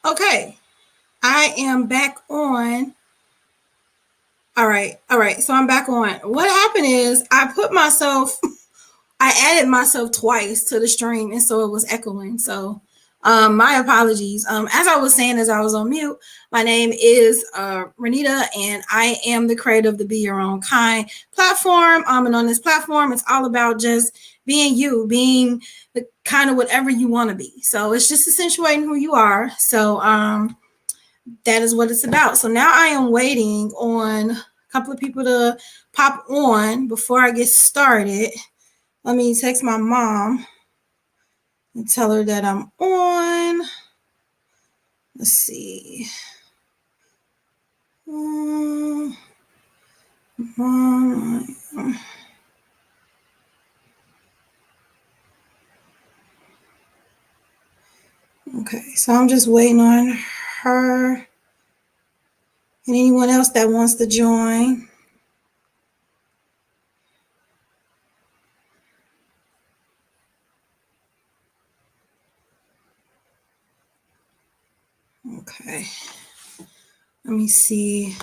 Okay, I am back on. All right. So I'm back on. What happened is I added myself twice to the stream, and so it was echoing. So, my apologies. As I was saying, as I was on mute, my name is Renita, and I am the creator of the Be Your Own Kind platform. And on this platform, it's all about just being you, being the kind of whatever you want to be. So it's just accentuating who you are. So, that is what it's about. So now I am waiting on a couple of people to pop on before I get started. Let me text my mom and tell her that I'm on. Let's see. Okay, so I'm just waiting on her and anyone else that wants to join. Okay, let me see.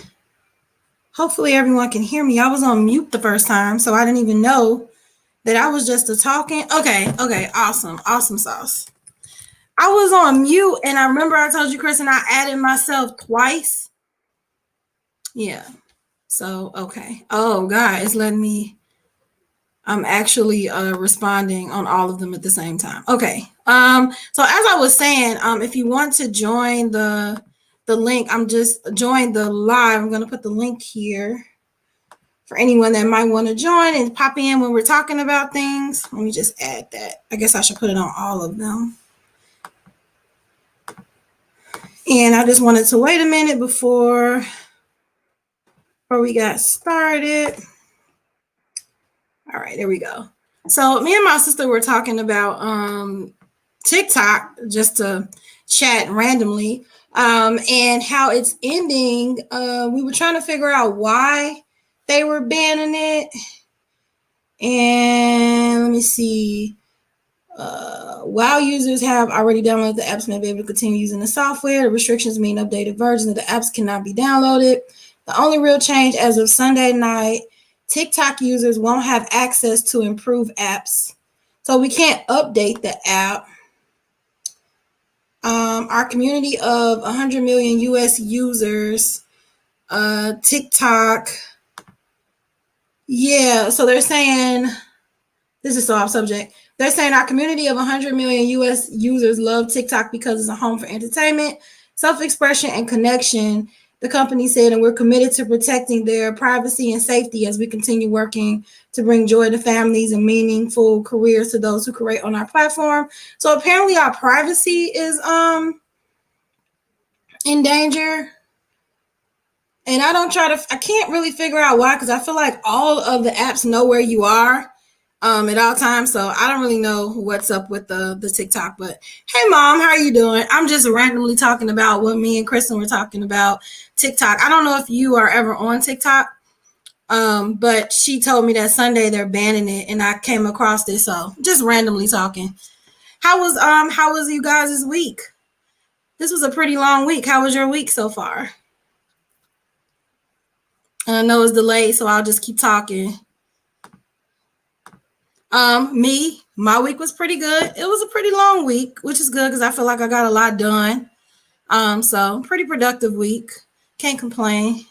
Hopefully everyone can hear me. I was on mute the first time, so I didn't even know that I was just a talking. Okay, awesome sauce. I was on mute, and I remember I told you, Chris, and I added myself twice. Yeah. So, okay. Oh, God, it's letting me. I'm actually responding on all of them at the same time. Okay. So as I was saying, if you want to join the link, I'm just join the live. I'm gonna put the link here for anyone that might want to join and pop in when we're talking about things. Let me just add that. I guess I should put it on all of them. And I just wanted to wait a minute before we got started. All right, there we go. So me and my sister were talking about TikTok just to chat randomly, and how it's ending. We were trying to figure out why they were banning it. And let me see. While users have already downloaded the apps may be able to continue using the software, the restrictions mean updated versions of the apps cannot be downloaded. The only real change as of Sunday night, TikTok users won't have access to improved apps. So we can't update the app. Our community of 100 million US users, TikTok. Yeah, so they're saying, this is so off subject. They're saying our community of 100 million US users love TikTok because it's a home for entertainment, self-expression, and connection, the company said, and we're committed to protecting their privacy and safety as we continue working to bring joy to families and meaningful careers to those who create on our platform. So apparently our privacy is in danger. And I can't really figure out why, because I feel like all of the apps know where you are at all times. So I don't really know what's up with the TikTok. But hey, Mom, how are you doing? I'm just randomly talking about what me and Kristen were talking about, TikTok. I don't know if you are ever on TikTok, but she told me that Sunday they're banning it, and I came across this. So just randomly talking. How was you guys this week? This was a pretty long week. How was your week so far? I know it's delayed, so I'll just keep talking. My week was pretty good. It was a pretty long week, which is good because I feel like I got a lot done. So pretty productive week. Can't complain.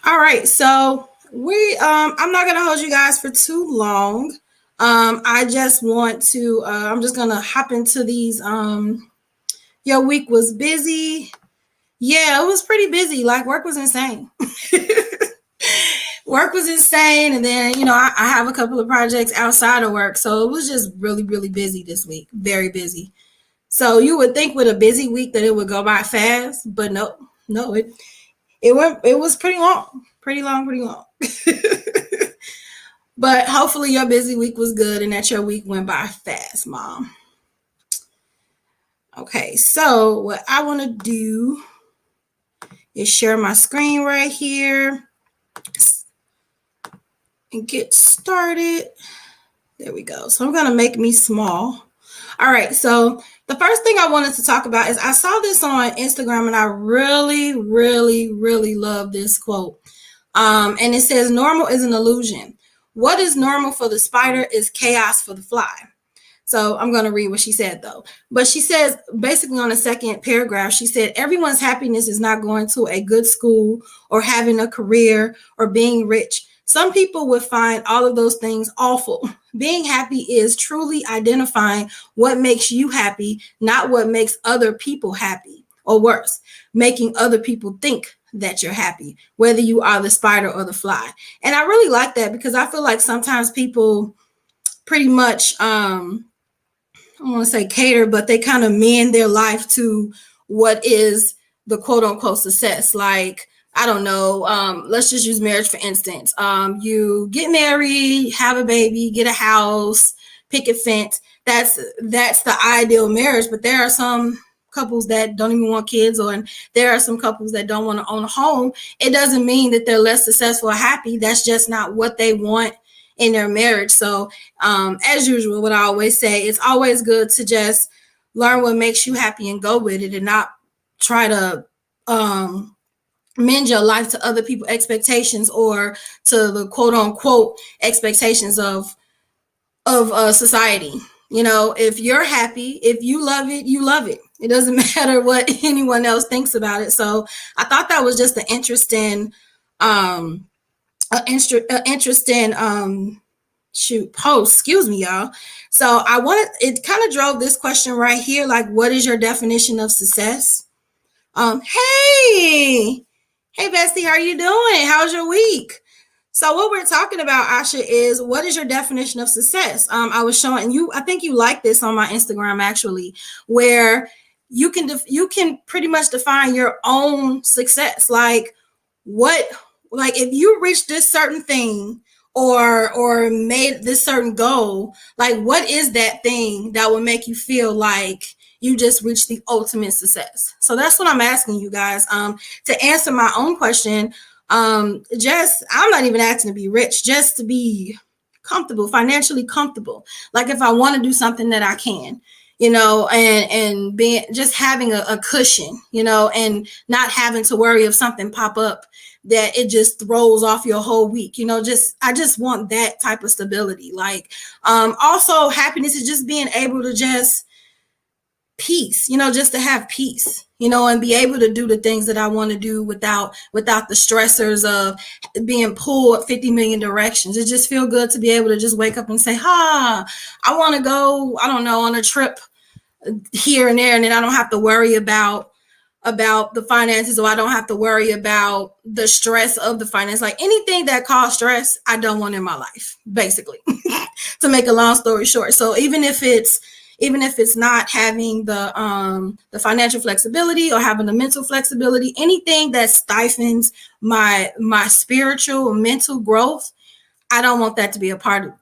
All right, so I'm not gonna hold you guys for too long. I just want to I'm just gonna hop into these. Your week was busy. Yeah, it was pretty busy. Like, work was insane. Work was insane. And then, I have a couple of projects outside of work. So it was just really, really busy this week. Very busy. So you would think with a busy week that it would go by fast, but no, it was pretty long. Pretty long. But hopefully your busy week was good and that your week went by fast, Mom. Okay, so what I want to do is share my screen right here and get started. There we go. So I'm going to make me small. All right. So the first thing I wanted to talk about is I saw this on Instagram and I really, really, really love this quote. And it says, normal is an illusion. What is normal for the spider is chaos for the fly. So I'm going to read what she said, though. But she says, basically on the second paragraph, she said, everyone's happiness is not going to a good school or having a career or being rich. Some people would find all of those things awful. Being happy is truly identifying what makes you happy, not what makes other people happy, or worse, making other people think that you're happy, whether you are the spider or the fly. And I really like that because I feel like sometimes people pretty much I don't want to say cater, but they kind of mend their life to what is the quote unquote success. Like, I don't know, let's just use marriage for instance. You get married, have a baby, get a house, pick a fence. That's the ideal marriage. But there are some couples that don't even want kids, or there are some couples that don't want to own a home. It doesn't mean that they're less successful or happy. That's just not what they want in their marriage. So as usual, what I always say, it's always good to just learn what makes you happy and go with it, and not try to mend your life to other people's expectations or to the quote unquote expectations of society. You know, if you're happy, if you love it, you love it. It doesn't matter what anyone else thinks about it. So I thought that was just an interesting post, excuse me, y'all. So it kind of drove this question right here, like, what is your definition of success? Hey Bestie, how are you doing? How's your week? So what we're talking about, Asha, is what is your definition of success? I was showing you, I think you like this on my Instagram actually, where you can pretty much define your own success. Like if you reach this certain thing or made this certain goal, like what is that thing that will make you feel like you just reached the ultimate success? So that's what I'm asking you guys. To answer my own question, I'm not even asking to be rich, just to be comfortable, financially comfortable. Like if I want to do something that I can, and being just having a cushion, and not having to worry if something pop up that it just throws off your whole week. I just want that type of stability. Like, also happiness is just being able to just peace, just to have peace, and be able to do the things that I want to do without the stressors of being pulled 50 million directions. It just feels good to be able to just wake up and say, I want to go, I don't know, on a trip here and there, and then I don't have to worry about the finances, or I don't have to worry about the stress of the finance. Like anything that causes stress, I don't want in my life, basically, to make a long story short. So even if it's not having the financial flexibility or having the mental flexibility, anything that stifles my spiritual mental growth, I don't want that to be a part.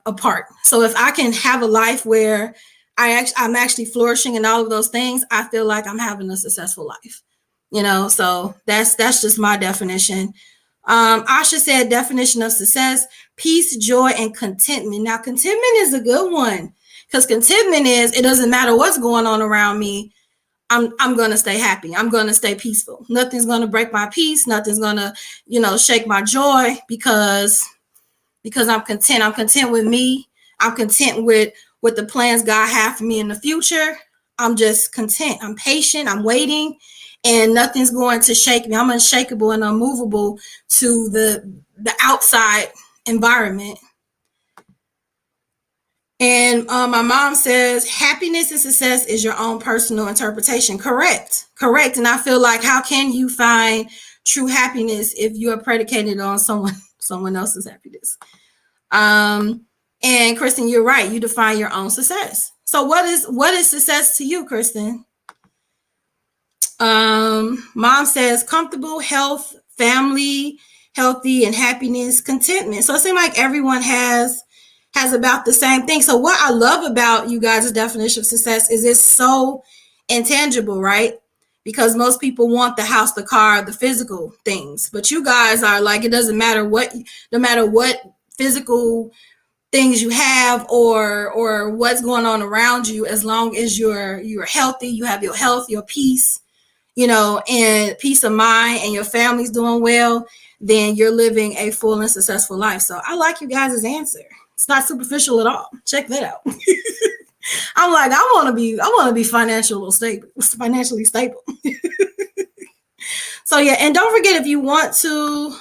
So if I can have a life where I'm actually flourishing in all of those things, I feel like I'm having a successful life. So that's just my definition. Asha said definition of success: peace, joy, and contentment. Now, contentment is a good one, because contentment is, it doesn't matter what's going on around me. I'm going to stay happy. I'm going to stay peaceful. Nothing's going to break my peace. Nothing's going to, shake my joy, because I'm content. I'm content with me. I'm content with the plans God has for me in the future. I'm just content. I'm patient. I'm waiting, and nothing's going to shake me. I'm unshakable and unmovable to the outside environment. And my mom says, happiness and success is your own personal interpretation. Correct. And I feel like, how can you find true happiness if you are predicated on someone else's happiness? And Kristen, you're right. You define your own success. So what is success to you, Kristen? Mom says comfortable, health, family, healthy, and happiness, contentment. So it seems like everyone has about the same thing. So what I love about you guys' definition of success is it's so intangible, right? Because most people want the house, the car, the physical things. But you guys are like, it doesn't matter no matter what physical things you have or what's going on around you, as long as you're healthy, you have your health, your peace, and peace of mind, and your family's doing well, then you're living a full and successful life. So I like you guys' answer. It's not superficial at all. Check that out. I'm like, I want to be financially stable. So yeah, and don't forget, if you want to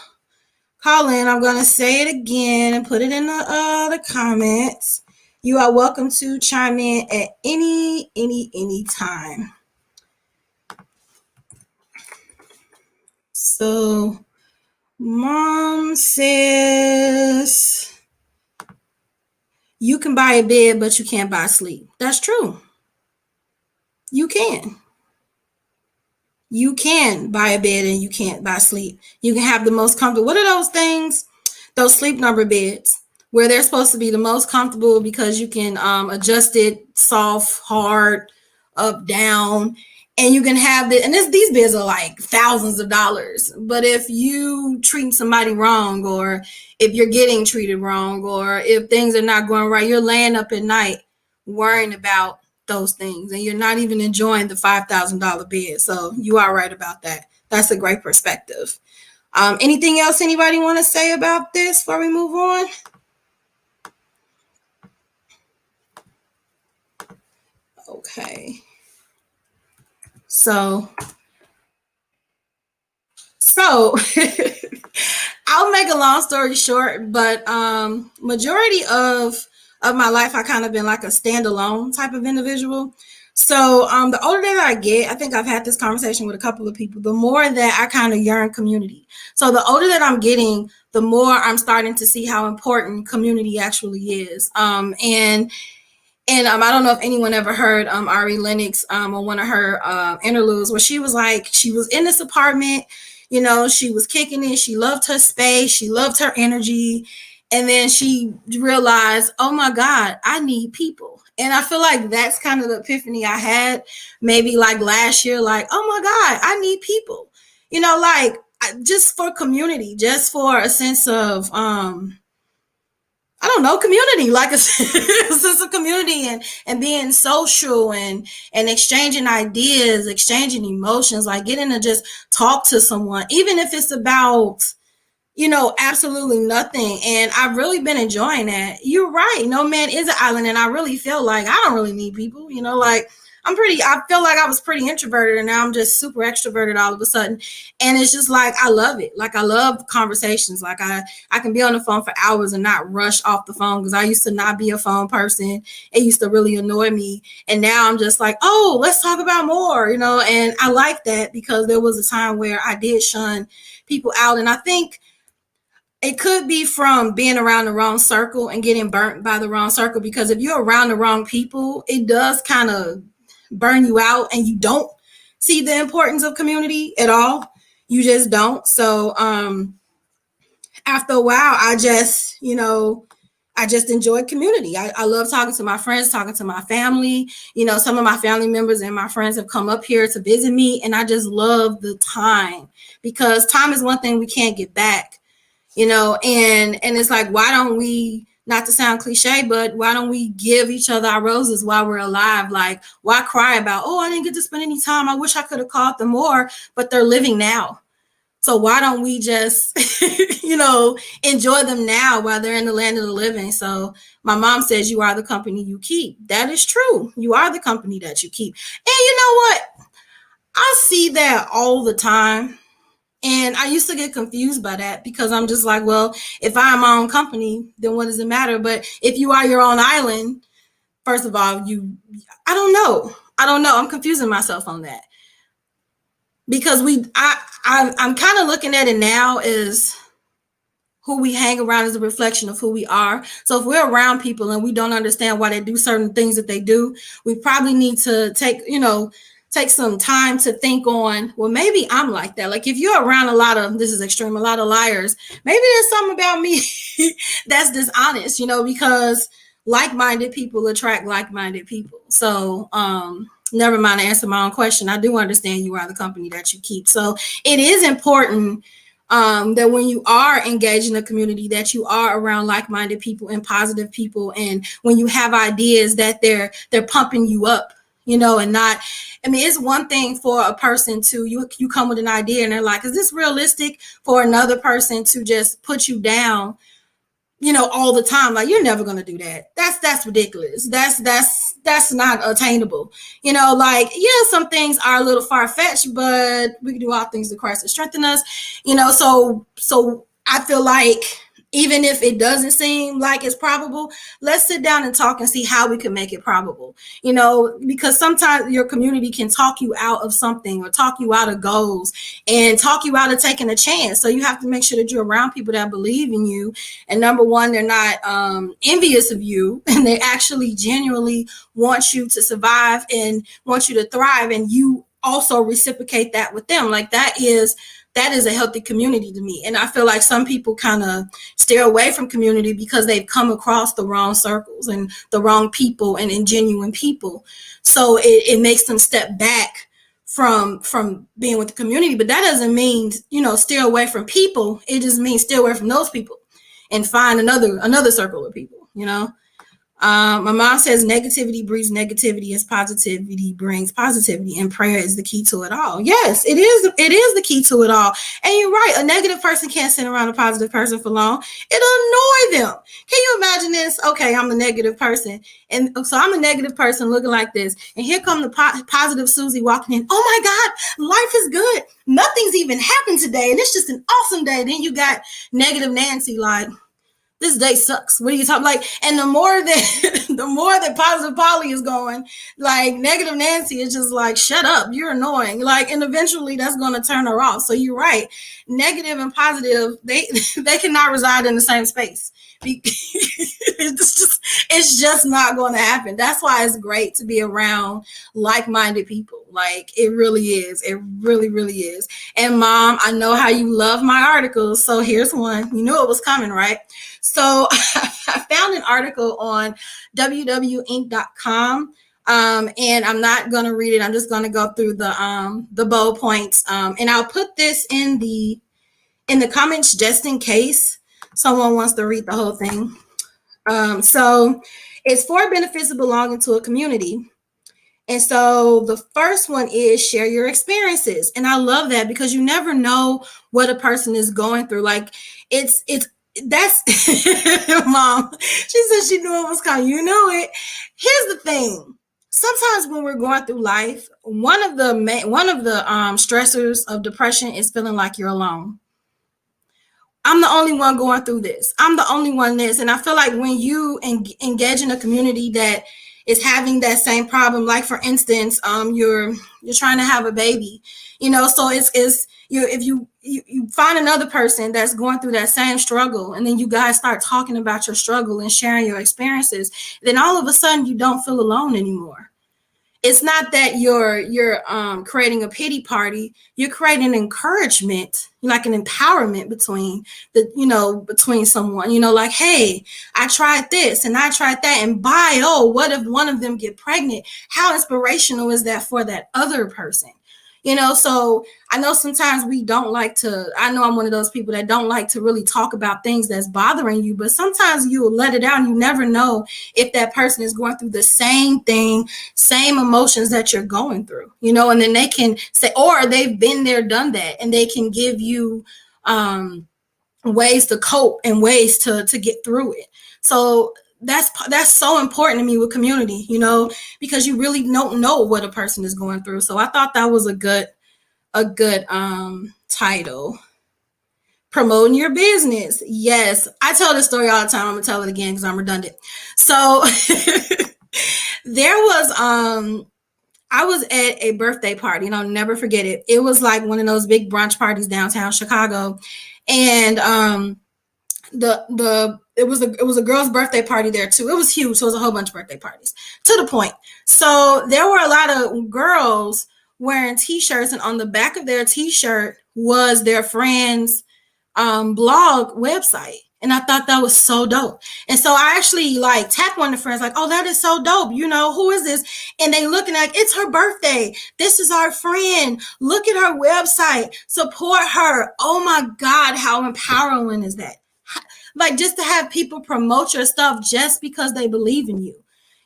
call in, I'm going to say it again and put it in the comments. You are welcome to chime in at any time. So, Mom says you can buy a bed, but you can't buy sleep. That's true. You can. You can buy a bed and you can't buy sleep. You can have the most comfortable. What are those things? Those Sleep Number beds, where they're supposed to be the most comfortable because you can adjust it soft, hard, up, down, and you can have it. And these beds are like thousands of dollars. But if you treat somebody wrong, or if you're getting treated wrong, or if things are not going right, you're laying up at night worrying about those things, and you're not even enjoying the $5,000 bed. So you are right about that. That's a great perspective. Anything else anybody want to say about this before we move on? Okay. So I'll make a long story short, but majority of my life, I kind of been like a standalone type of individual. So the older that I get, I think I've had this conversation with a couple of people, the more that I kind of yearn community. So the older that I'm getting, the more I'm starting to see how important community actually is. And I don't know if anyone ever heard Ari Lennox on one of her interludes, where she was like, she was in this apartment, she was kicking it. She loved her space. She loved her energy. And then she realized, oh my God, I need people. And I feel like that's kind of the epiphany I had maybe like last year, like, oh my God, I need people, like just for community, just for a sense of, I don't know, community, like a sense of community, and being social and exchanging ideas, exchanging emotions, like getting to just talk to someone, even if it's about, absolutely nothing. And I've really been enjoying that. You're right. No man is an island. And I really feel like I don't really need people, like I feel like I was pretty introverted, and now I'm just super extroverted all of a sudden. And it's just like, I love it. Like, I love conversations. Like I can be on the phone for hours and not rush off the phone, because I used to not be a phone person. It used to really annoy me. And now I'm just like, oh, let's talk about more, and I like that, because there was a time where I did shun people out. And I think it could be from being around the wrong circle and getting burnt by the wrong circle, because if you're around the wrong people, it does kind of burn you out, and you don't see the importance of community at all. You just don't. So after a while, I just enjoy community. I love talking to my friends, talking to my family. Some of my family members and my friends have come up here to visit me, and I just love the time, because time is one thing we can't get back. And it's like, why don't we, not to sound cliche, but why don't we give each other our roses while we're alive? Like, why cry about, oh, I didn't get to spend any time, I wish I could have called them more, but they're living now. So why don't we just, enjoy them now while they're in the land of the living? So my mom says, you are the company you keep. That is true. You are the company that you keep. And you know what? I see that all the time. And I used to get confused by that, because I'm just like, well, if I'm my own company, then what does it matter? But if you are your own island, first of all, I don't know. I'm confusing myself on that, because I'm kind of looking at it now as who we hang around is a reflection of who we are. So if we're around people and we don't understand why they do certain things that they do, we probably need to take some time to think on, well, maybe I'm like that. Like, if you're around a lot of, this is extreme, a lot of liars, maybe there's something about me that's dishonest, because like-minded people attract like-minded people. So never mind, to answer my own question, I do understand you are the company that you keep. So it is important that when you are engaged in a community, that you are around like-minded people and positive people, and when you have ideas that they're pumping you up, and not, I mean, it's one thing for a person to, you come with an idea and they're like, is this realistic? For another person to just put you down, all the time, like, you're never going to do that. That's ridiculous. That's not attainable. Like, yeah, some things are a little far-fetched, but we can do all things to Christ that strengthen us, so I feel like, even if it doesn't seem like it's probable, let's sit down and talk and see how we can make it probable, because sometimes your community can talk you out of something, or talk you out of goals, and talk you out of taking a chance. So you have to make sure that you're around people that believe in you. And number one, they're not envious of you, and they actually genuinely want you to survive and want you to thrive. And you also reciprocate that with them. Like, that is a healthy community to me. And I feel like some people kind of steer away from community because they've come across the wrong circles and the wrong people and ingenuine people. So it makes them step back from being with the community. But that doesn't mean, steer away from people. It just means steer away from those people and find another circle of people, My mom says negativity breeds negativity as positivity brings positivity, and prayer is the key to it all. Yes, it is. It is the key to it all. And you're right. A negative person can't sit around a positive person for long. It'll annoy them. Can you imagine this? Okay, I'm the negative person. And so I'm a negative person looking like this. And here come the positive Susie walking in. Oh my God, life is good. Nothing's even happened today. And it's just an awesome day. Then you got negative Nancy like, this day sucks. What are you talking like? And the more that positive Polly is going, like, negative Nancy is just like, shut up, you're annoying. Like, and eventually that's going to turn her off. So you're right. Negative and positive, they cannot reside in the same space. It's just not going to happen. That's why it's great to be around like-minded people. Like, it really is. It really, really is. And Mom, I know how you love my articles. So here's one. You knew it was coming, right? So I found an article on www.ink.com. And I'm not going to read it. I'm just going to go through the bullet points. And I'll put this in the comments just in case someone wants to read the whole thing. So it's 4 benefits of belonging to a community. And so the first one is share your experiences. And I love that because you never know what a person is going through. Like, that's Mom. She said she knew it was coming. You know it. Here's the thing. Sometimes when we're going through life, one of the stressors of depression is feeling like you're alone. I'm the only one going through this. I'm the only one this. And I feel like when you engage in a community that is having that same problem, like, for instance, you're trying to have a baby, so it's if you find another person that's going through that same struggle, and then you guys start talking about your struggle and sharing your experiences, then all of a sudden you don't feel alone anymore. It's not that you're creating a pity party. You're creating an encouragement, like an empowerment between someone, like, hey, I tried this and I tried that, and what if one of them get pregnant? How inspirational is that for that other person? So I know sometimes I know I'm one of those people that don't like to really talk about things that's bothering you, but sometimes you'll let it out. You never know if that person is going through the same thing, same emotions that you're going through, and then they can say, or they've been there, done that, and they can give you ways to cope and ways to get through it. So that's so important to me with community, because you really don't know what a person is going through. So I thought that was a good title. Promoting your business. Yes, I tell this story all the time. I'm gonna tell it again because I'm redundant. So there was I was at a birthday party, and I'll never forget it. It was like one of those big brunch parties downtown Chicago, and it was a girl's birthday party there too. It was huge. So it was a whole bunch of birthday parties, to the point. So there were a lot of girls wearing t-shirts, and on the back of their t-shirt was their friend's blog website. And I thought that was so dope. And so I actually like tapped one of the friends, like, oh, that is so dope. You know, who is this? And they looking like, it's her birthday. This is our friend. Look at her website. Support her. Oh my God, how empowering is that? Like, just to have people promote your stuff just because they believe in you.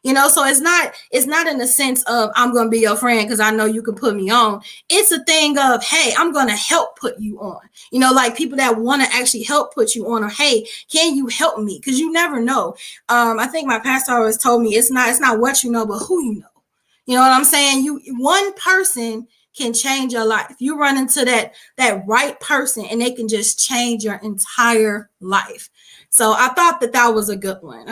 You know, so it's not in the sense of I'm going to be your friend because I know you can put me on. It's a thing of, hey, I'm going to help put you on. You know, like people that want to actually help put you on, or hey, can you help me? Because you never know. I think my pastor always told me it's not what you know, but who you know. You know what I'm saying? One person can change your life. You run into that right person and they can just change your entire life. So I thought that was a good one,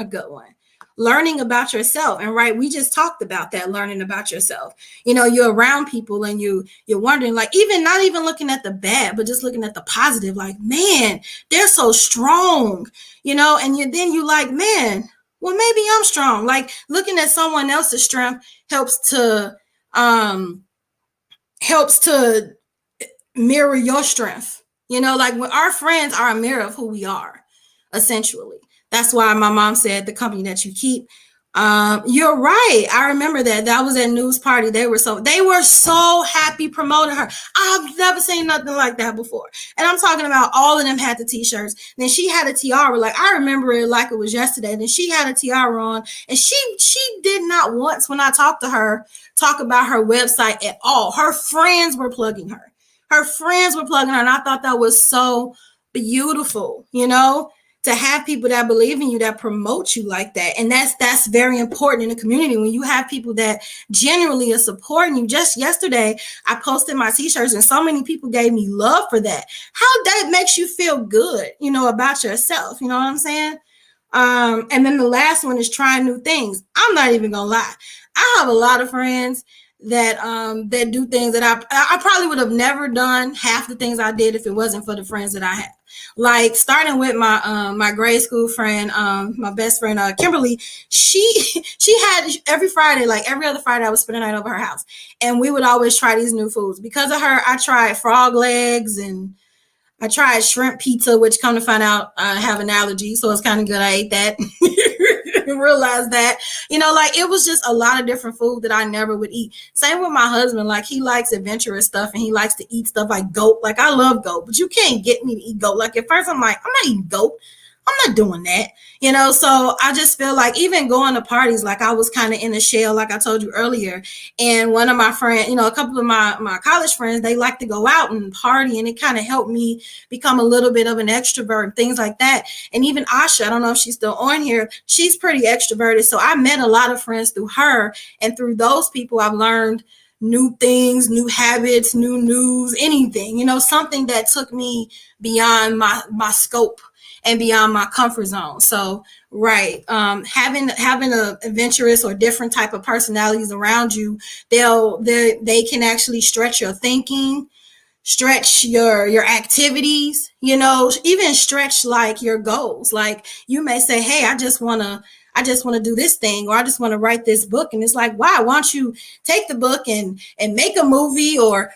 learning about yourself. And right, we just talked about that, learning about yourself. You know, you're around people and you're wondering, like, even not even looking at the bad, but just looking at the positive, like, man, they're so strong, you know, and then you like, man, well, maybe I'm strong. Like looking at someone else's strength helps to mirror your strength. You know, like when our friends are a mirror of who we are, essentially. That's why my mom said the company that you keep. You're right. I remember that was at news party. They were so happy promoting her. I've never seen nothing like that before. And I'm talking about all of them had the t-shirts. Then she had a tiara. Like I remember it like it was yesterday. Then she had a tiara on, and she did not once, when I talked to her, talk about her website at all. Her friends were plugging her. And I thought that was so beautiful, you know, to have people that believe in you, that promote you like that. And that's very important in the community, when you have people that genuinely are supporting you. Just yesterday, I posted my t-shirts and so many people gave me love for that. How that makes you feel good, you know, about yourself. You know what I'm saying? And then the last one is trying new things. I'm not even gonna lie. I have a lot of friends that do things that I probably would have never done half the things I did if it wasn't for the friends that I have. Like starting with my grade school friend, my best friend Kimberly. She had every Friday, like every other Friday, I would spend a night over her house, and we would always try these new foods. Because of her, I tried frog legs and I tried shrimp pizza, which come to find out I have an allergy, so it's kind of good I ate that. Realized that, you know, like it was just a lot of different food that I never would eat. Same with my husband. Like he likes adventurous stuff and he likes to eat stuff like goat. Like I love goat, but you can't get me to eat goat. Like at first I'm like, I'm not eating goat. I'm not doing that, you know? So I just feel like even going to parties, like I was kind of in a shell, like I told you earlier. And one of my friends, you know, a couple of my college friends, they like to go out and party, and it kind of helped me become a little bit of an extrovert and things like that. And even Asha, I don't know if she's still on here, she's pretty extroverted. So I met a lot of friends through her, and through those people, I've learned new things, new habits, new news, anything, you know, something that took me beyond my scope and beyond my comfort zone. So, right, having a adventurous or different type of personalities around you, they can actually stretch your thinking, stretch your activities, you know, even stretch like your goals. Like you may say, hey, I just want to do this thing, or I just want to write this book. And it's like, why don't you take the book and make a movie or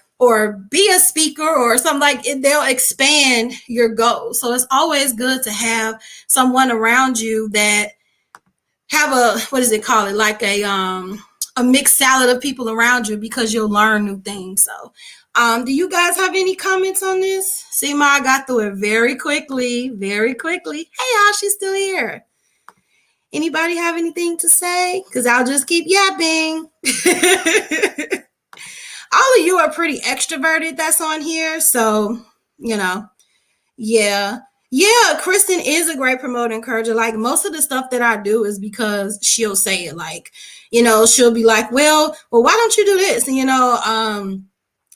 be a speaker or something? Like it, they'll expand your goals. So it's always good to have someone around you that have like a mixed salad of people around you, because you'll learn new things. So do you guys have any comments on this? See, I got through it very quickly. Hey, she's still here. Anybody have anything to say? Because I'll just keep yapping. All of you are pretty extroverted that's on here. So, you know, yeah. Yeah, Kristen is a great promoter, encourager. Like most of the stuff that I do is because she'll say it. Like, you know, she'll be like, well, why don't you do this? And, you know,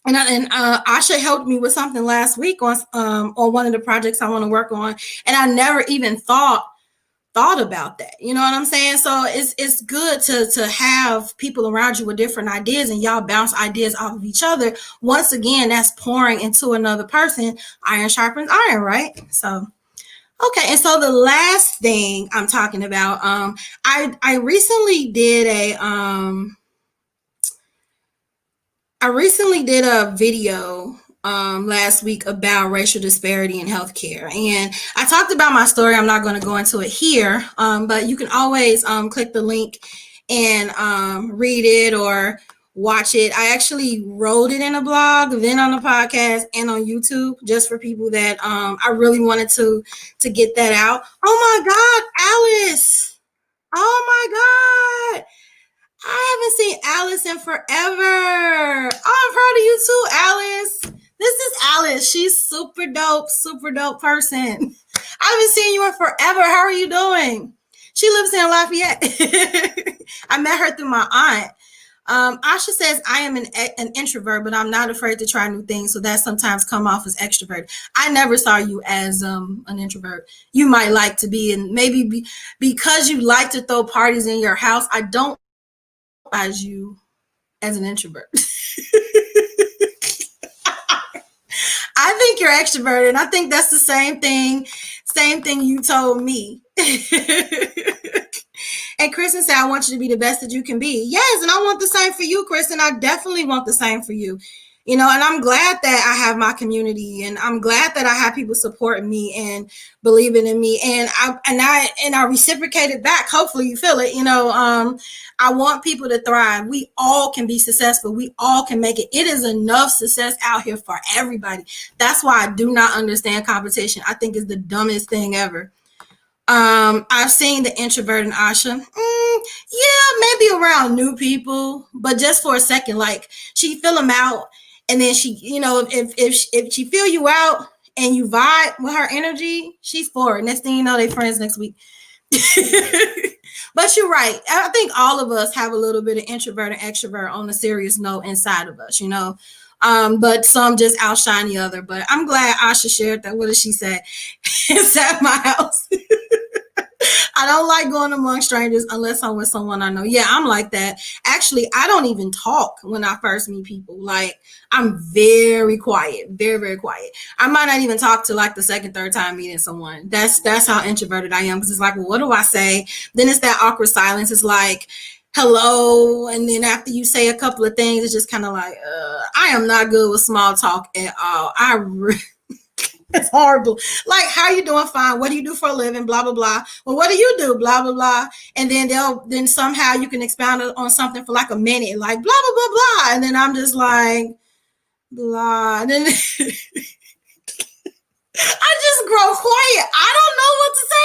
and Asha helped me with something last week on one of the projects I want to work on. And I never even thought about that. You know what I'm saying? So it's good to have people around you with different ideas, and y'all bounce ideas off of each other. Once again, that's pouring into another person. Iron sharpens iron, right? So okay, and so the last thing I'm talking about, I recently did a video last week about racial disparity in healthcare. And I talked about my story. I'm not going to go into it here, but you can always click the link and read it or watch it. I actually wrote it in a blog, then on the podcast and on YouTube, just for people that I really wanted to get that out. Oh my God, Alice! Oh my God! I haven't seen Alice in forever. Oh, I'm proud of you too, Alice. This is Alice. She's super dope person. I haven't seen you in forever. How are you doing? She lives in Lafayette. I met her through my aunt. Asha says, I am an introvert, but I'm not afraid to try new things. So that sometimes come off as extrovert. I never saw you as an introvert. You might like to be, and maybe because you like to throw parties in your house, I don't as you as an introvert. I think you're extroverted, and I think that's the same thing you told me. And Kristen said, I want you to be the best that you can be. Yes, and I want the same for you, Kristen. I definitely want the same for you. And I'm glad that I have my community, and I'm glad that I have people supporting me and believing in me, and I reciprocate it back. Hopefully you feel it. I want people to thrive. We all can be successful. We all can make it. It is enough success out here for everybody. That's why I do not understand competition. I think it's the dumbest thing ever. I've seen the introvert in Asha. Yeah, maybe around new people, but just for a second. Like, she fill them out, and then she, if she fill you out and you vibe with her energy, she's for it. Next thing you know, they friends next week. But you're right. I think all of us have a little bit of introvert and extrovert on a serious note inside of us, but some just outshine the other. But I'm glad Asha shared that. What did she say? It's at my house. I don't like going among strangers unless I'm with someone I know. Yeah, I'm like that. Actually, I don't even talk when I first meet people. Like, I'm very quiet, very, very quiet. I might not even talk to like the second, third time meeting someone. That's how introverted I am, because it's like, well, what do I say? Then it's that awkward silence. It's like, hello. And then after you say a couple of things, it's just kind of like, I am not good with small talk at all. It's horrible. Like, how you doing? Fine. What do you do for a living? Blah, blah, blah. Well, what do you do? Blah, blah, blah. And then somehow you can expound on something for like a minute, like blah, blah, blah, blah. And then I'm just like, blah. And then I just grow quiet. I don't know what to say.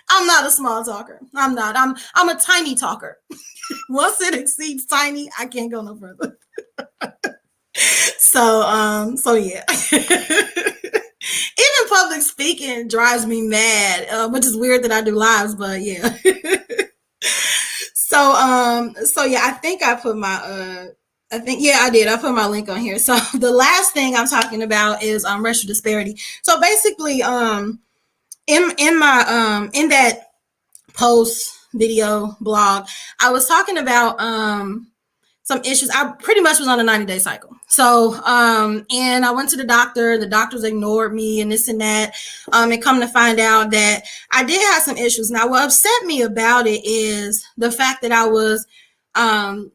I'm not a small talker. I'm not. I'm a tiny talker. Once it exceeds tiny, I can't go no further. So yeah. Even public speaking drives me mad, which is weird that I do lives, but yeah. So yeah, I think I put my I did. I put my link on here. So the last thing I'm talking about is racial disparity. So basically, in my in that post video blog, I was talking about some issues. I pretty much was on a 90-day cycle. So, and I went to the doctor. The doctors ignored me and this and that. And come to find out that I did have some issues. Now, what upset me about it is the fact that I was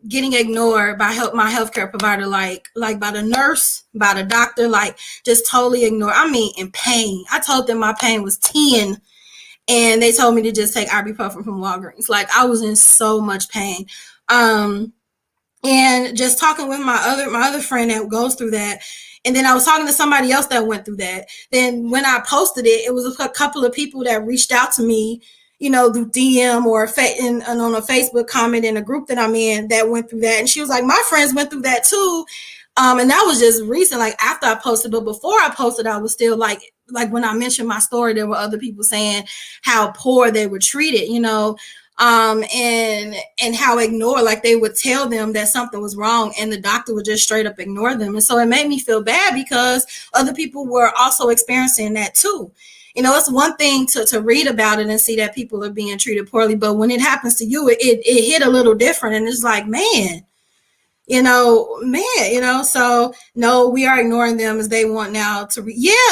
getting ignored by my healthcare provider, like by the nurse, by the doctor, like just totally ignored. I mean, in pain. I told them my pain was 10, and they told me to just take ibuprofen from Walgreens. Like, I was in so much pain. And just talking with my other friend that goes through that. And then I was talking to somebody else that went through that. Then when I posted it was a couple of people that reached out to me, through DM or and on a Facebook comment in a group that I'm in that went through that. And she was like, my friends went through that too. And that was just recent, like after I posted. But before I posted, I was still like when I mentioned my story, there were other people saying how poor they were treated, and how ignored, like they would tell them that something was wrong and the doctor would just straight up ignore them. And so it made me feel bad because other people were also experiencing that too. It's one thing to read about it and see that people are being treated poorly, but when it happens to you, it hit a little different. And it's like, man, so no, we are ignoring them as they want now to,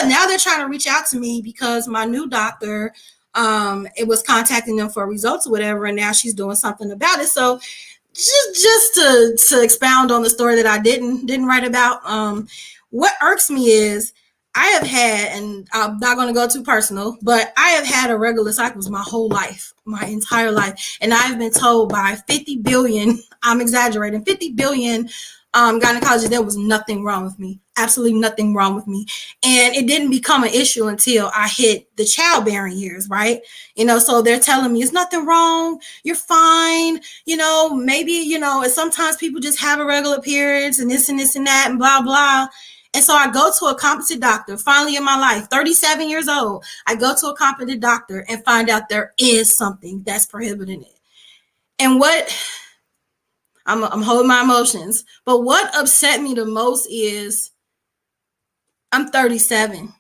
now they're trying to reach out to me because my new doctor, it was contacting them for results or whatever, and now she's doing something about it. So just to expound on the story that I didn't write about, what irks me is I have had, and I'm not going to go too personal, but I have had irregular cycles my whole life, my entire life. And I've been told by 50 billion, I'm exaggerating, 50 billion gynecologists there was nothing wrong with me. Absolutely nothing wrong with me. And it didn't become an issue until I hit the childbearing years, right? So they're telling me it's nothing wrong. You're fine. Maybe, sometimes people just have irregular periods and this and this and that and blah, blah. And so I go to a competent doctor, finally in my life, 37 years old. I go to a competent doctor and find out there is something that's prohibiting it. And what I'm holding my emotions, but what upset me the most is I'm 37.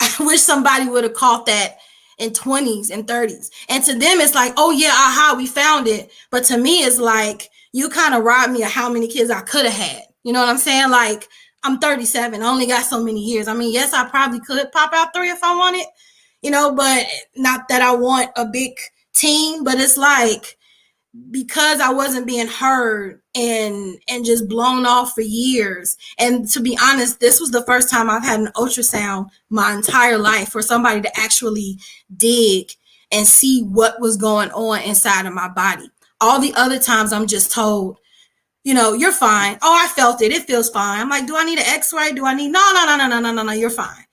I wish somebody would have caught that in 20s and 30s. And to them, it's like, oh yeah, aha, we found it. But to me, it's like, you kind of robbed me of how many kids I could have had. You know what I'm saying? Like, I'm 37. I only got so many years. I mean, yes, I probably could pop out 3 if I wanted, but not that I want a big team, but it's like, because I wasn't being heard and just blown off for years. And to be honest, this was the first time I've had an ultrasound my entire life for somebody to actually dig and see what was going on inside of my body. All the other times I'm just told, you're fine. Oh, I felt it. It feels fine. I'm like, do I need an x-ray? Do I need, no, you're fine.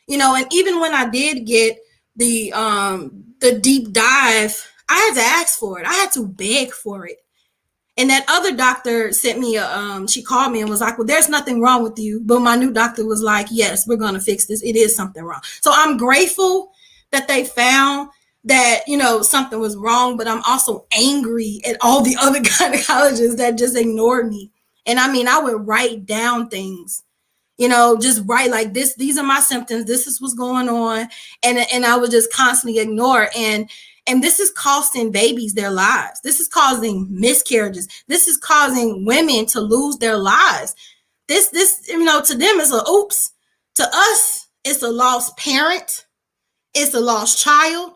And even when I did get the deep dive, I had to ask for it. I had to beg for it. And that other doctor sent me she called me and was like, well, there's nothing wrong with you. But my new doctor was like, yes, we're going to fix this. It is something wrong. So I'm grateful that they found that, something was wrong, but I'm also angry at all the other gynecologists that just ignored me. And I mean, I would write down things, just write like this. These are my symptoms. This is what's going on. And I would just constantly ignore. And this is costing babies their lives. This is causing miscarriages. This is causing women to lose their lives. This, to them is a oops. To us, it's a lost parent. It's a lost child,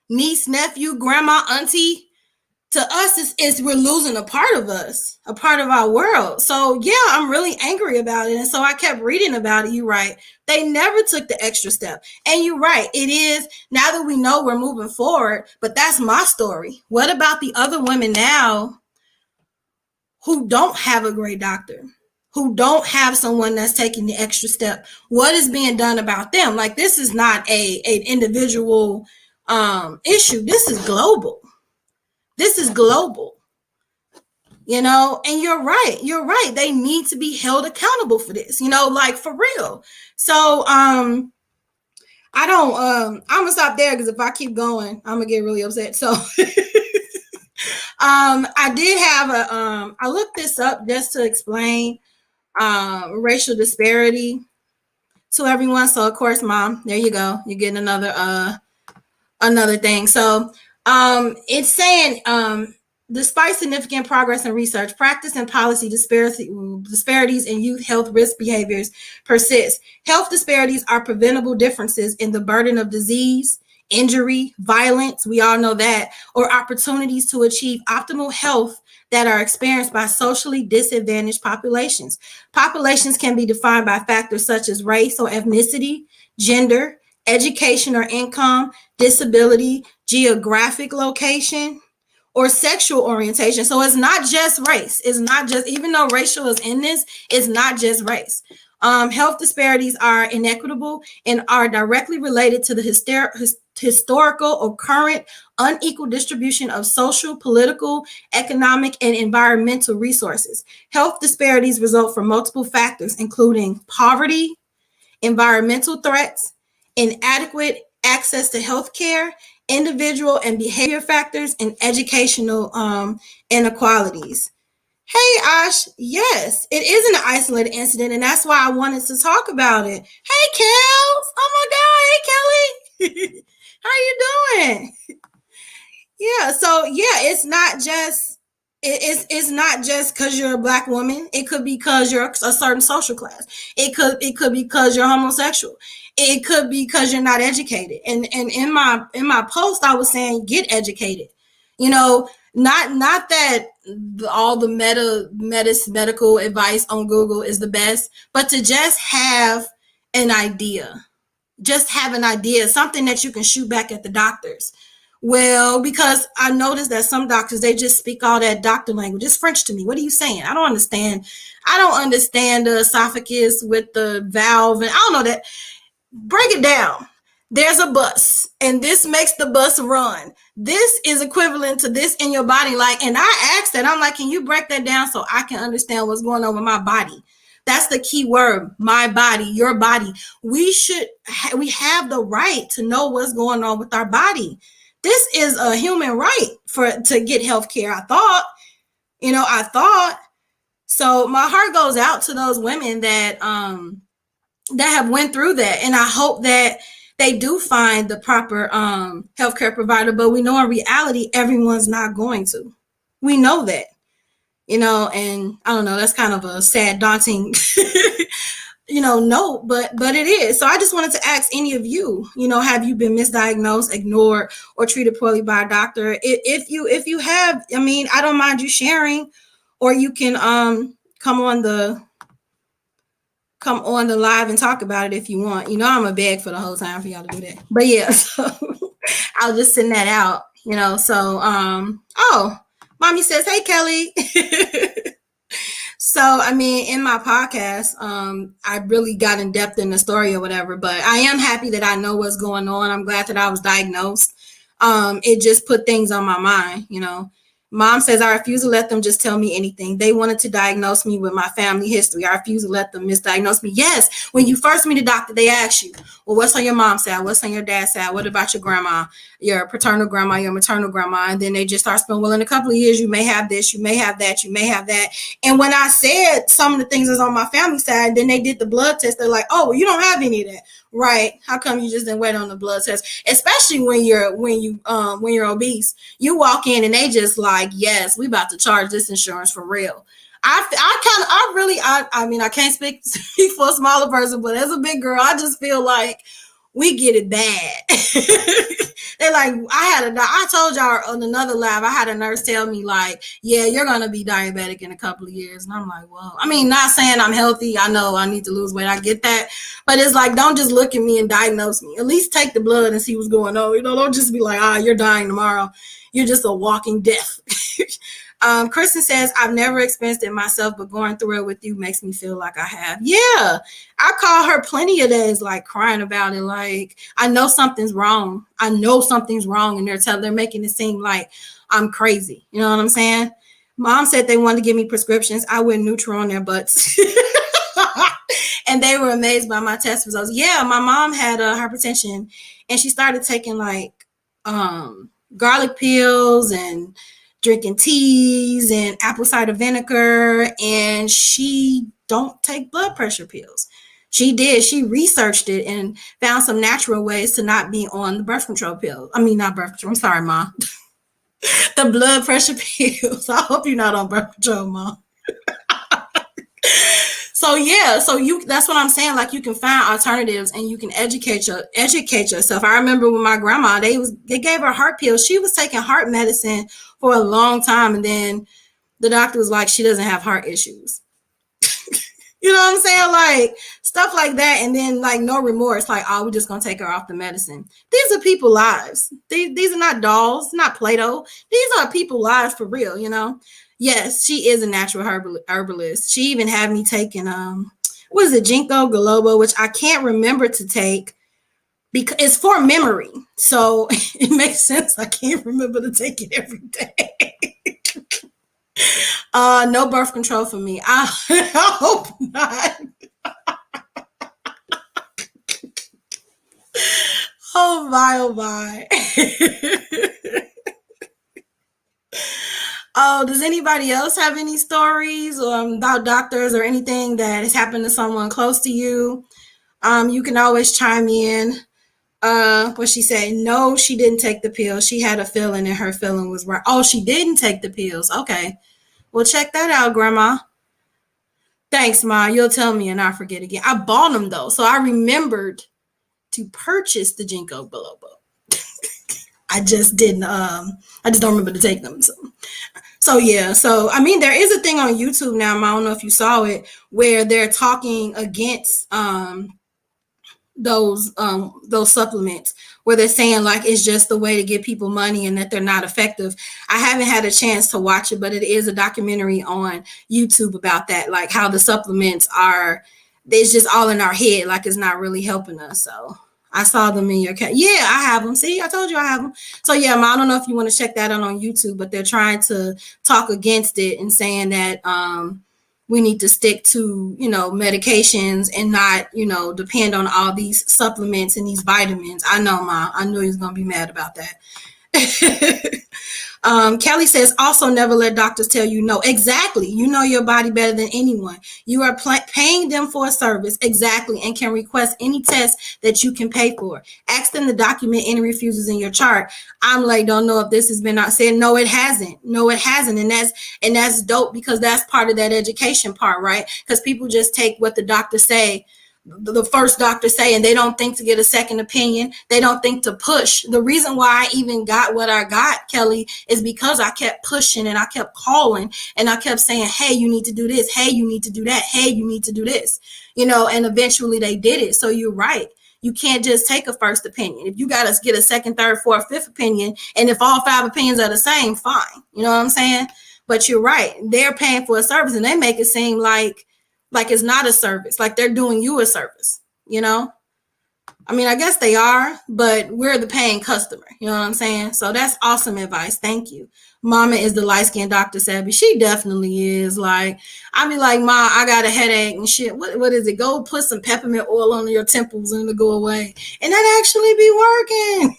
niece, nephew, grandma, auntie. To us, it's we're losing a part of us, a part of our world. So yeah, I'm really angry about it. And so I kept reading about it. You're right. They never took the extra step. And you're right. It is, now that we know we're moving forward, but that's my story. What about the other women now who don't have a great doctor, who don't have someone that's taking the extra step? What is being done about them? Like, this is not an individual issue. This is global. This is global, and you're right. They need to be held accountable for this, like for real. So, I don't, I'm gonna stop there because if I keep going, I'm gonna get really upset. So, I did have I looked this up just to explain, racial disparity to everyone. So of course, Mom, there you go. You're getting another thing. So, it's saying, despite significant progress in research, practice and policy disparities in youth health risk behaviors persist. Health disparities are preventable differences in the burden of disease, injury, violence, we all know that, or opportunities to achieve optimal health that are experienced by socially disadvantaged populations. Populations can be defined by factors such as race or ethnicity, gender, education or income, disability, geographic location, or sexual orientation. So it's not just race. It's not just, even though racial is in this, it's not just race. Health disparities are inequitable and are directly related to the historical or current unequal distribution of social, political, economic, and environmental resources. Health disparities result from multiple factors, including poverty, environmental threats, inadequate access to health care, individual and behavior factors, and educational inequalities. Hey, Ash, yes, it isn't an isolated incident, and that's why I wanted to talk about it. Hey, Kels. Oh, my God. Hey, Kelly. How you doing? Yeah, so, yeah, it's not just because you're a Black woman. It could be because you're a certain social class. It could be because you're homosexual. It could be because you're not educated. And in my post, I was saying, get educated. Not that all the medical advice on Google is the best, but to just have an idea, something that you can shoot back at the doctors. Well, because I noticed that some doctors, they just speak all that doctor language. It's French to me. What are you saying? I don't understand. I don't understand the esophagus with the valve, and I don't know that. Break it down. There's a bus, and this makes the bus run. This is equivalent to this in your body. Like, and I asked that. I'm like, can you break that down so I can understand what's going on with my body? That's the key word, my body, your body. We have the right to know what's going on with our body. This is a human right to get health care. I thought. So my heart goes out to those women that have went through that, and I hope that they do find the proper healthcare provider. But we know in reality, everyone's not going to. We know that, and I don't know. That's kind of a sad, daunting, note, but it is. So I just wanted to ask any of you, have you been misdiagnosed, ignored, or treated poorly by a doctor? If you have, I don't mind you sharing, or you can come on the live and talk about it if you want. I'm a beg for the whole time for y'all to do that. But yeah, so I'll just send that out, So, mommy says, hey, Kelly. So, in my podcast, I really got in depth in the story or whatever, but I am happy that I know what's going on. I'm glad that I was diagnosed. It just put things on my mind, Mom says, I refuse to let them just tell me anything. They wanted to diagnose me with my family history. I refuse to let them misdiagnose me. Yes, when you first meet a doctor, they ask you, well, what's on your mom's side? What's on your dad's side? What about your grandma, your paternal grandma, your maternal grandma? And then they just start spelling, well, in a couple of years, you may have this, you may have that, you may have that. And when I said some of the things that's on my family side, then they did the blood test. They're like, oh, well, you don't have any of that. Right? How come you just didn't wait on the blood test? Especially when you're obese, you walk in and they just like, yes, we about to charge this insurance for real. I can't speak for a smaller person, but as a big girl, I just feel like we get it bad. They're like, I told y'all on another live, I had a nurse tell me like, yeah, you're going to be diabetic in a couple of years. And I'm like, well, not saying I'm healthy. I know I need to lose weight. I get that. But it's like, don't just look at me and diagnose me. At least take the blood and see what's going on. Don't just be like, you're dying tomorrow. You're just a walking death. Kristen says, I've never experienced it myself, but going through it with you makes me feel like I have. Yeah, I call her plenty of days, like crying about it. Like, I know something's wrong. And they're making it seem like I'm crazy. You know what I'm saying? Mom said they wanted to give me prescriptions. I went neutral on their butts. And they were amazed by my test results. Yeah, my mom had hypertension, and she started taking like garlic pills and drinking teas and apple cider vinegar, and she don't take blood pressure pills. She did. She researched it and found some natural ways to not be on the birth control pill. Not birth control. I'm sorry, Mom. The blood pressure pills. I hope you're not on birth control, Mom. So yeah, that's what I'm saying. Like, you can find alternatives and you can educate yourself. I remember with my grandma, they gave her heart pills. She was taking heart medicine for a long time, and then the doctor was like, she doesn't have heart issues. You know what I'm saying? Like, stuff like that. And then like no remorse, like, oh, we're just gonna take her off the medicine. These are people's lives. These are not dolls, not Play-Doh. These are people's lives for real, Yes, she is a natural herbalist. She even had me taking what is it, ginkgo biloba, which I can't remember to take because it's for memory. So it makes sense. I can't remember to take it every day. No birth control for me. I hope not. Oh my. Oh, does anybody else have any stories about doctors or anything that has happened to someone close to you? You can always chime in. What she said? No, she didn't take the pill. She had a feeling, and her feeling was right. Oh, she didn't take the pills. Okay. Well, check that out, Grandma. Thanks, Ma. You'll tell me and I'll forget again. I bought them, though, so I remembered to purchase the ginkgo biloba. I just didn't. I just don't remember to take them. So yeah. So I mean, there is a thing on YouTube now. I don't know if you saw it, where they're talking against those supplements, where they're saying like it's just the way to get people money and that they're not effective. I haven't had a chance to watch it, but it is a documentary on YouTube about that, like how the supplements are, it's just all in our head, like it's not really helping us. So I saw them in your cat. Yeah, I have them. See, I told you I have them. So yeah, I don't know if you want to check that out on YouTube, but they're trying to talk against it and saying that we need to stick to, medications and not, depend on all these supplements and these vitamins. I know, Ma. I knew he was going to be mad about that. Kelly says, also never let doctors tell you no. Exactly. You know your body better than anyone. You are paying them for a service. Exactly. And can request any test that you can pay for. Ask them to document any refusals in your chart. I'm like, don't know if this has been not said. No, it hasn't. No, it hasn't. And that's dope, because that's part of that education part, right? Because people just take what the doctors say, the first doctor say, and they don't think to get a second opinion. They don't think to push. The reason why I even got what I got, Kelly, is because I kept pushing and I kept calling and I kept saying, hey, you need to do this. Hey, you need to do that. Hey, you need to do this, and eventually they did it. So you're right. You can't just take a first opinion. If you got to get a second, third, fourth, fifth opinion, and if all 5 opinions are the same, fine. You know what I'm saying? But you're right. They're paying for a service and they make it seem like it's not a service, like they're doing you a service, I mean, I guess they are, but we're the paying customer. You know what I'm saying? So that's awesome advice. Thank you. Mama is the light-skinned Dr. Savvy. She definitely is. Like, I be like, Ma, I got a headache and shit. What is it? Go put some peppermint oil on your temples and it'll go away. And that actually be working.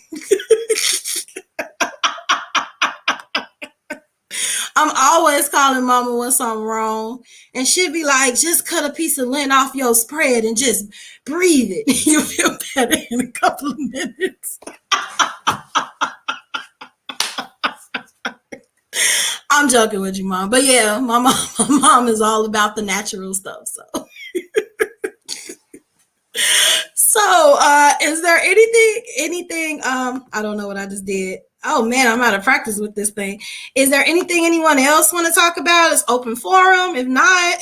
I'm always calling Mama when something wrong. And she'd be like, just cut a piece of lint off your spread and just breathe it. You'll feel better in a couple of minutes. I'm joking with you, Mom. But yeah, my mom is all about the natural stuff. So is there anything, I don't know what I just did. Oh man, I'm out of practice with this thing. Is there anything anyone else want to talk about? It's open forum. If not,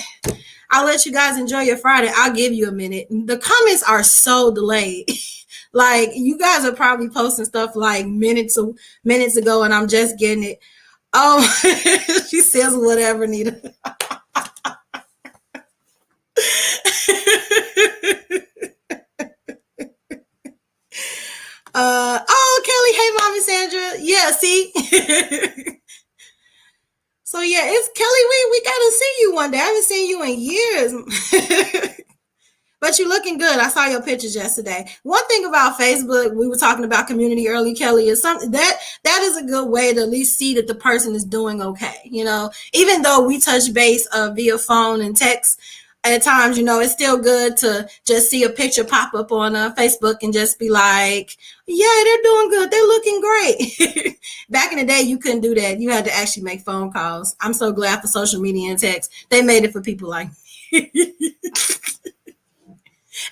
I'll let you guys enjoy your Friday. I'll give you a minute. The comments are so delayed. Like, you guys are probably posting stuff like minutes ago, and I'm just getting it. Oh, she says whatever, Nita. Kelly, hey, Mommy Sandra. Yeah, see? So yeah, it's Kelly, we gotta see you one day. I haven't seen you in years. But you're looking good. I saw your pictures yesterday. One thing about Facebook, we were talking about community early, Kelly, is something that is a good way to at least see that the person is doing okay. Even though we touch base via phone and text, at times, it's still good to just see a picture pop up on Facebook and just be like, yeah, they're doing good. They're looking great. Back in the day, you couldn't do that. You had to actually make phone calls. I'm so glad for social media and text. They made it for people like me.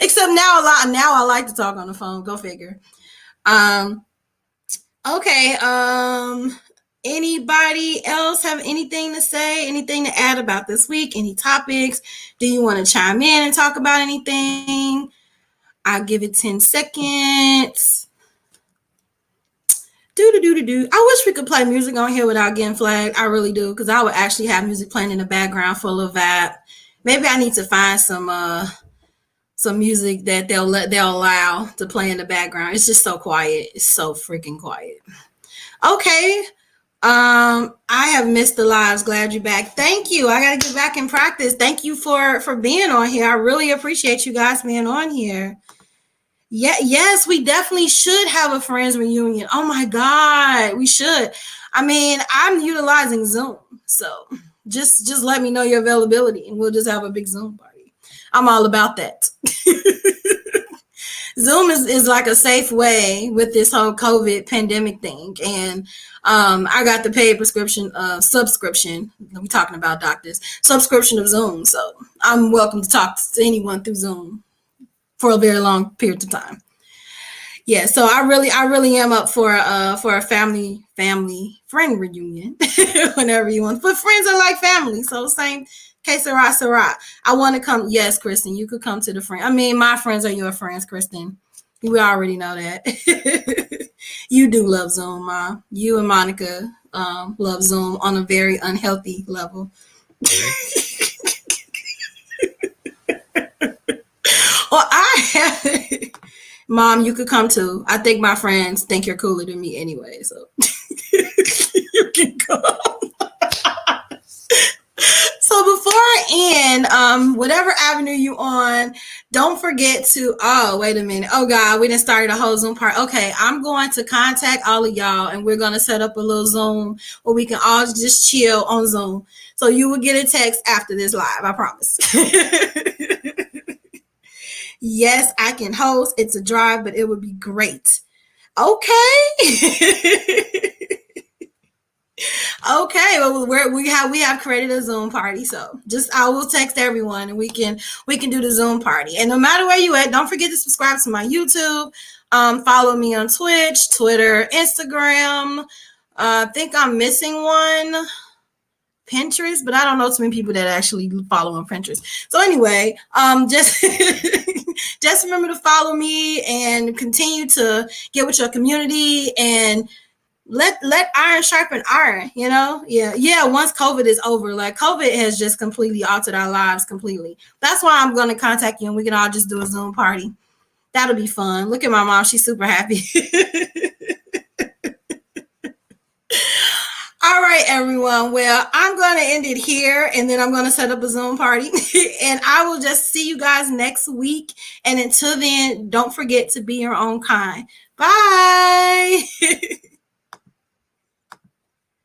Except now I like to talk on the phone. Go figure. Okay. Anybody else have anything to say? Anything to add about this week? Any topics? Do you want to chime in and talk about anything? I'll give it 10 seconds. I wish we could play music on here without getting flagged. I really do, because I would actually have music playing in the background for a little vibe. Maybe I need to find some music that they'll allow to play in the background. It's just so quiet. It's so freaking quiet. Okay. I have missed the lives. Glad you're back. Thank you. I got to get back in practice. Thank you for being on here. I really appreciate you guys being on here. Yeah, yes, we definitely should have a friends reunion. Oh my God, we should. I mean, I'm utilizing Zoom, so just let me know your availability and we'll just have a big Zoom party. I'm all about that. Zoom is like a safe way with this whole COVID pandemic thing. And I got the paid subscription. We're talking about doctors, subscription of Zoom. So I'm welcome to talk to anyone through Zoom for a very long period of time. Yeah, so I really am up for a family friend reunion whenever you want. But friends are like family, so same case Sarah. I want to come. Yes, Kristen, you could come to the friend. I mean, my friends are your friends, Kristen. We already know that. You do love Zoom, Ma. You and Monica love Zoom on a very unhealthy level. Well, I have. Mom, you could come too. I think my friends think you're cooler than me anyway, so you can come. So before I end, whatever avenue you on, don't forget to. Oh, wait a minute. Oh God, we didn't start a whole Zoom part. Okay, I'm going to contact all of y'all, and we're gonna set up a little Zoom where we can all just chill on Zoom. So you will get a text after this live. I promise. Yes, I can host. It's a drive, but it would be great. Okay. Okay, well we have created a Zoom party, so just I will text everyone and we can do the Zoom party. And no matter where you at, don't forget to subscribe to my YouTube. Follow me on Twitch, Twitter, Instagram. I think I'm missing one, Pinterest, but I don't know too many people that actually follow on Pinterest. So anyway, just just remember to follow me and continue to get with your community and let iron sharpen iron, yeah, once COVID is over, like COVID has just completely altered our lives completely. That's why I'm going to contact you and we can all just do a Zoom party. That'll be fun. Look at my mom, she's super happy. All right, everyone, well, I'm going to end it here and then I'm going to set up a Zoom party and I will just see you guys next week, and until then, don't forget to be your own kind. Bye.